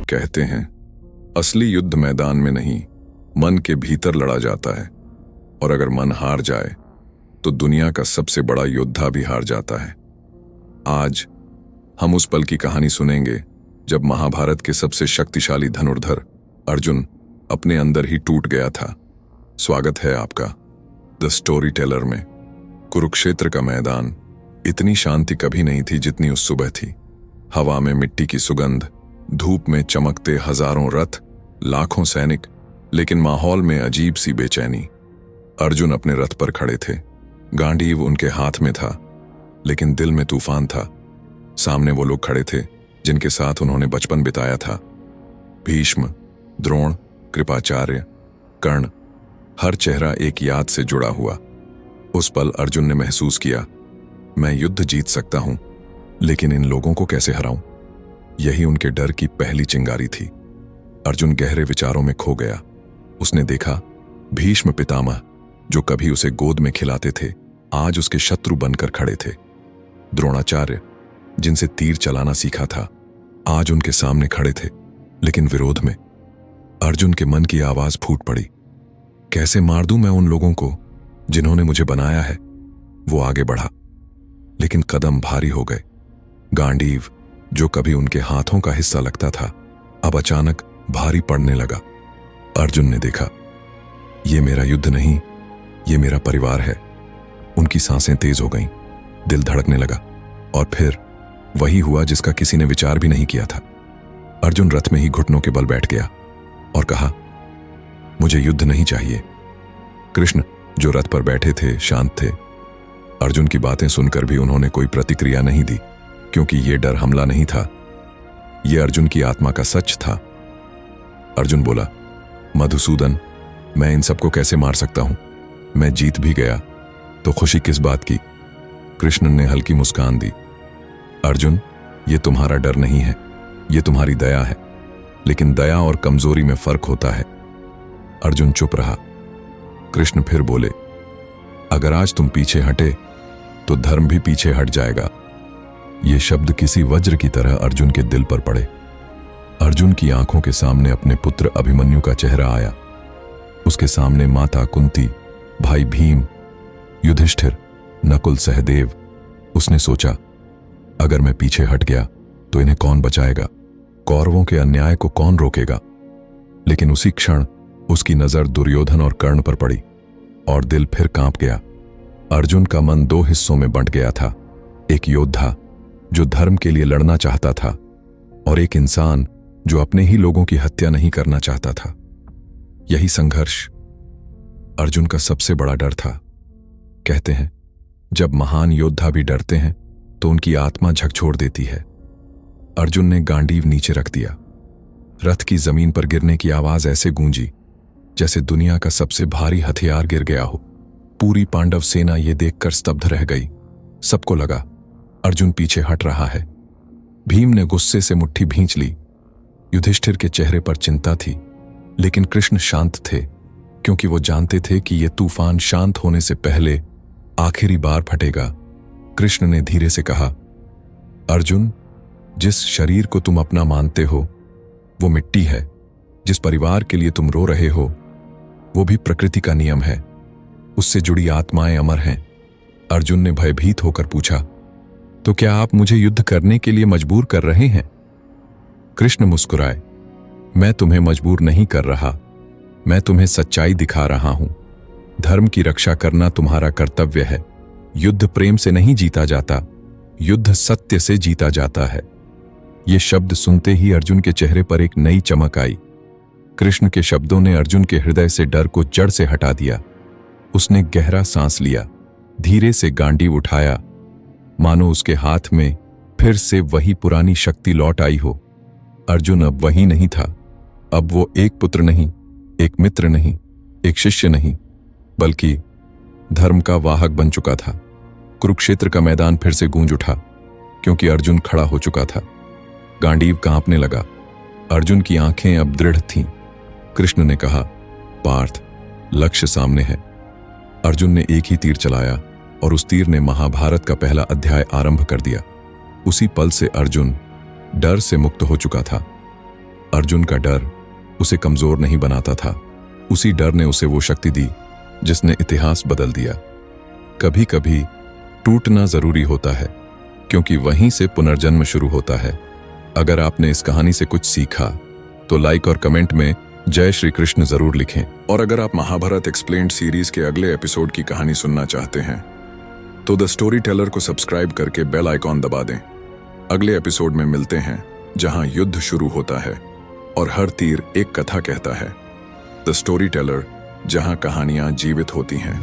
कहते हैं, असली युद्ध मैदान में नहीं, मन के भीतर लड़ा जाता है। और अगर मन हार जाए तो दुनिया का सबसे बड़ा योद्धा भी हार जाता है। आज हम उस पल की कहानी सुनेंगे जब महाभारत के सबसे शक्तिशाली धनुर्धर अर्जुन अपने अंदर ही टूट गया था। स्वागत है आपका द स्टोरी टेलर में। कुरुक्षेत्र का मैदान, इतनी शांति कभी नहीं थी जितनी उस सुबह थी। हवा में मिट्टी की सुगंध, धूप में चमकते हजारों रथ, लाखों सैनिक, लेकिन माहौल में अजीब सी बेचैनी। अर्जुन अपने रथ पर खड़े थे, गांडीव उनके हाथ में था, लेकिन दिल में तूफान था। सामने वो लोग खड़े थे जिनके साथ उन्होंने बचपन बिताया था। भीष्म, द्रोण, कृपाचार्य, कर्ण, हर चेहरा एक याद से जुड़ा हुआ। उस पल अर्जुन ने महसूस किया, मैं युद्ध जीत सकता हूं, लेकिन इन लोगों को कैसे हराऊं? यही उनके डर की पहली चिंगारी थी। अर्जुन गहरे विचारों में खो गया। उसने देखा, भीष्म पितामह, जो कभी उसे गोद में खिलाते थे, आज उसके शत्रु बनकर खड़े थे। द्रोणाचार्य, जिनसे तीर चलाना सीखा था, आज उनके सामने खड़े थे, लेकिन विरोध में। अर्जुन के मन की आवाज फूट पड़ी, कैसे मार दूं मैं उन लोगों को जिन्होंने मुझे बनाया है? वो आगे बढ़ा, लेकिन कदम भारी हो गए। गांडीव, जो कभी उनके हाथों का हिस्सा लगता था, अब अचानक भारी पड़ने लगा। अर्जुन ने देखा, ये मेरा युद्ध नहीं, ये मेरा परिवार है। उनकी सांसें तेज हो गईं, दिल धड़कने लगा, और फिर वही हुआ जिसका किसी ने विचार भी नहीं किया था। अर्जुन रथ में ही घुटनों के बल बैठ गया और कहा, मुझे युद्ध नहीं चाहिए। कृष्ण, जो रथ पर बैठे थे, शांत थे। अर्जुन की बातें सुनकर भी उन्होंने कोई प्रतिक्रिया नहीं दी, क्योंकि यह डर हमला नहीं था, यह अर्जुन की आत्मा का सच था। अर्जुन बोला, मधुसूदन, मैं इन सबको कैसे मार सकता हूं? मैं जीत भी गया तो खुशी किस बात की? कृष्ण ने हल्की मुस्कान दी, अर्जुन, यह तुम्हारा डर नहीं है, यह तुम्हारी दया है। लेकिन दया और कमजोरी में फर्क होता है। अर्जुन चुप रहा। कृष्ण फिर बोले, अगर आज तुम पीछे हटे तो धर्म भी पीछे हट जाएगा। ये शब्द किसी वज्र की तरह अर्जुन के दिल पर पड़े। अर्जुन की आंखों के सामने अपने पुत्र अभिमन्यु का चेहरा आया। उसके सामने माता कुंती, भाई भीम, युधिष्ठिर, नकुल, सहदेव। उसने सोचा, अगर मैं पीछे हट गया तो इन्हें कौन बचाएगा? कौरवों के अन्याय को कौन रोकेगा? लेकिन उसी क्षण उसकी नजर दुर्योधन और कर्ण पर पड़ी और दिल फिर कांप गया। अर्जुन का मन दो हिस्सों में बंट गया था। एक योद्धा जो धर्म के लिए लड़ना चाहता था, और एक इंसान जो अपने ही लोगों की हत्या नहीं करना चाहता था। यही संघर्ष अर्जुन का सबसे बड़ा डर था। कहते हैं, जब महान योद्धा भी डरते हैं तो उनकी आत्मा झकझोर देती है। अर्जुन ने गांडीव नीचे रख दिया। रथ की जमीन पर गिरने की आवाज ऐसे गूंजी जैसे दुनिया का सबसे भारी हथियार गिर गया हो। पूरी पांडव सेना ये देखकर स्तब्ध रह गई। सबको लगा, अर्जुन पीछे हट रहा है। भीम ने गुस्से से मुट्ठी भींच ली। युधिष्ठिर के चेहरे पर चिंता थी, लेकिन कृष्ण शांत थे, क्योंकि वो जानते थे कि यह तूफान शांत होने से पहले आखिरी बार फटेगा। कृष्ण ने धीरे से कहा, अर्जुन, जिस शरीर को तुम अपना मानते हो वो मिट्टी है। जिस परिवार के लिए तुम रो रहे हो वो भी प्रकृति का नियम है। उससे जुड़ी आत्माएं अमर हैं। अर्जुन ने भयभीत होकर पूछा, तो क्या आप मुझे युद्ध करने के लिए मजबूर कर रहे हैं? कृष्ण मुस्कुराए, मैं तुम्हें मजबूर नहीं कर रहा, मैं तुम्हें सच्चाई दिखा रहा हूं। धर्म की रक्षा करना तुम्हारा कर्तव्य है। युद्ध प्रेम से नहीं जीता जाता, युद्ध सत्य से जीता जाता है। ये शब्द सुनते ही अर्जुन के चेहरे पर एक नई चमक आई। कृष्ण के शब्दों ने अर्जुन के हृदय से डर को जड़ से हटा दिया। उसने गहरा सांस लिया, धीरे से गांडीव उठाया, मानो उसके हाथ में फिर से वही पुरानी शक्ति लौट आई हो। अर्जुन अब वही नहीं था। अब वो एक पुत्र नहीं, एक मित्र नहीं, एक शिष्य नहीं, बल्कि धर्म का वाहक बन चुका था। कुरुक्षेत्र का मैदान फिर से गूंज उठा, क्योंकि अर्जुन खड़ा हो चुका था। गांडीव कांपने लगा। अर्जुन की आंखें अब दृढ़ थीं। कृष्ण ने कहा, पार्थ, लक्ष्य सामने है। अर्जुन ने एक ही तीर चलाया और उस तीर ने महाभारत का पहला अध्याय आरंभ कर दिया। उसी पल से अर्जुन डर से मुक्त हो चुका था। अर्जुन का डर उसे कमजोर नहीं बनाता था, उसी डर ने उसे वो शक्ति दी जिसने इतिहास बदल दिया। कभी कभी टूटना जरूरी होता है, क्योंकि वहीं से पुनर्जन्म शुरू होता है। अगर आपने इस कहानी से कुछ सीखा तो लाइक और कमेंट में जय श्री कृष्ण जरूर लिखें। और अगर आप महाभारत एक्सप्लेन्ड सीरीज के अगले एपिसोड की कहानी सुनना चाहते हैं तो द स्टोरी टेलर को सब्सक्राइब करके बेल आइकॉन दबा दें। अगले एपिसोड में मिलते हैं, जहां युद्ध शुरू होता है और हर तीर एक कथा कहता है। द स्टोरी टेलर, जहां कहानियां जीवित होती हैं।